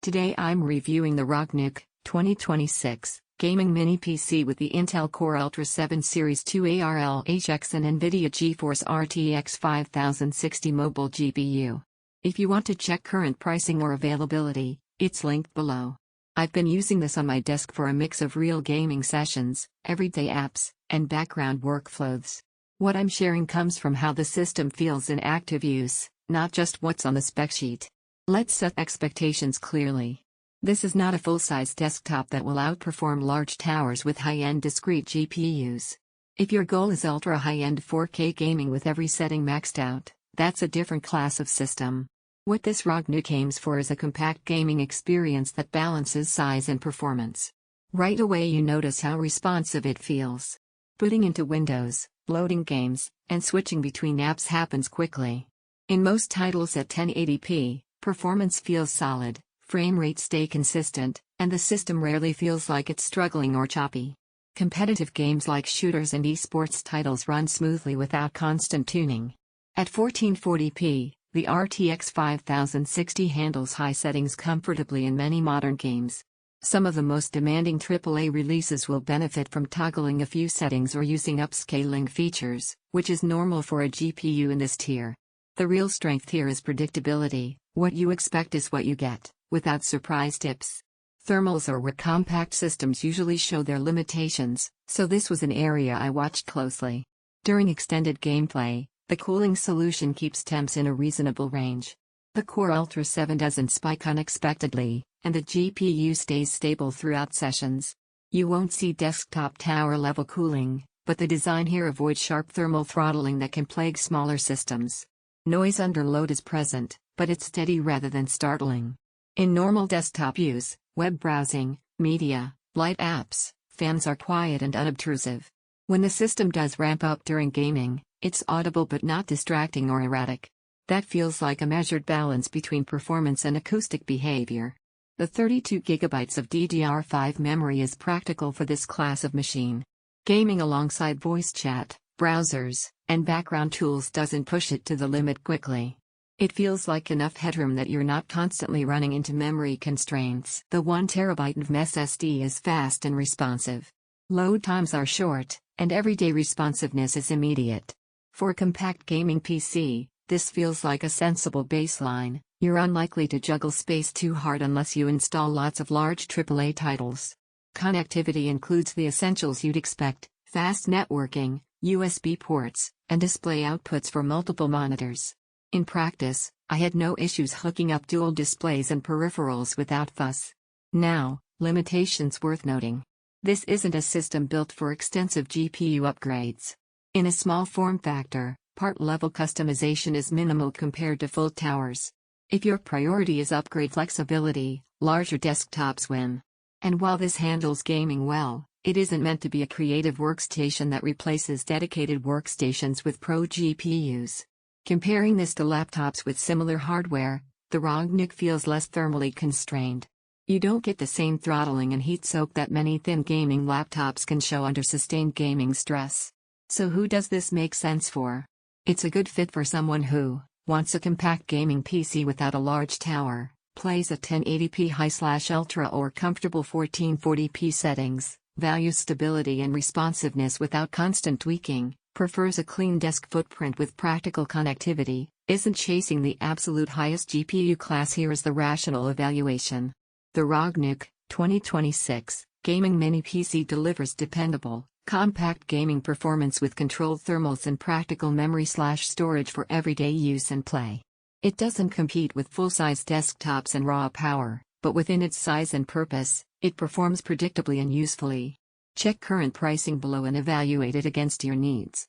Today I'm reviewing the ROG NUC 2026 gaming mini PC with the Intel Core Ultra 7 Series 2 ARL-HX and NVIDIA GeForce RTX 5060 mobile GPU. If you want to check current pricing or availability, it's linked below. I've been using this on my desk for a mix of real gaming sessions, everyday apps, and background workflows. What I'm sharing comes from how the system feels in active use, not just what's on the spec sheet. Let's set expectations clearly. This is not a full-size desktop that will outperform large towers with high-end discrete GPUs. If your goal is ultra-high-end 4K gaming with every setting maxed out, that's a different class of system. What this ROG NUC aims for is a compact gaming experience that balances size and performance. Right away you notice how responsive it feels. Booting into Windows, loading games, and switching between apps happens quickly. In most titles at 1080p, performance feels solid, frame rates stay consistent, and the system rarely feels like it's struggling or choppy. Competitive games like shooters and esports titles run smoothly without constant tuning. At 1440p, the RTX 5060 handles high settings comfortably in many modern games. Some of the most demanding AAA releases will benefit from toggling a few settings or using upscaling features, which is normal for a GPU in this tier. The real strength here is predictability. What you expect is what you get, without surprise tips. Thermals or compact systems usually show their limitations, so this was an area I watched closely. During extended gameplay, the cooling solution keeps temps in a reasonable range. The Core Ultra 7 doesn't spike unexpectedly, and the GPU stays stable throughout sessions. You won't see desktop tower-level cooling, but the design here avoids sharp thermal throttling that can plague smaller systems. Noise under load is present, but it's steady rather than startling. In normal desktop use, web browsing, media, light apps, fans are quiet and unobtrusive. When the system does ramp up during gaming, it's audible but not distracting or erratic. That feels like a measured balance between performance and acoustic behavior. The 32GB of DDR5 memory is practical for this class of machine. Gaming alongside voice chat, browsers, and background tools doesn't push it to the limit quickly. It feels like enough headroom that you're not constantly running into memory constraints. The 1TB NVMe SSD is fast and responsive. Load times are short, and everyday responsiveness is immediate. For a compact gaming PC, this feels like a sensible baseline. You're unlikely to juggle space too hard unless you install lots of large AAA titles. Connectivity includes the essentials you'd expect: fast networking, USB ports, and display outputs for multiple monitors. In practice, I had no issues hooking up dual displays and peripherals without fuss. Now, limitations worth noting. This isn't a system built for extensive GPU upgrades. In a small form factor, part-level customization is minimal compared to full towers. If your priority is upgrade flexibility, larger desktops win. And while this handles gaming well, it isn't meant to be a creative workstation that replaces dedicated workstations with pro GPUs. Comparing this to laptops with similar hardware, the ROG NUC feels less thermally constrained. You don't get the same throttling and heat soak that many thin gaming laptops can show under sustained gaming stress. So who does this make sense for? It's a good fit for someone who wants a compact gaming PC without a large tower, plays at 1080p high/ultra or comfortable 1440p settings, values stability and responsiveness without constant tweaking, prefers a clean desk footprint with practical connectivity, isn't chasing the absolute highest GPU class. Here is the rational evaluation. The ROG NUC 2026 gaming mini PC delivers dependable, compact gaming performance with controlled thermals and practical memory/storage for everyday use and play. It doesn't compete with full-size desktops and raw power, but within its size and purpose, it performs predictably and usefully. Check current pricing below and evaluate it against your needs.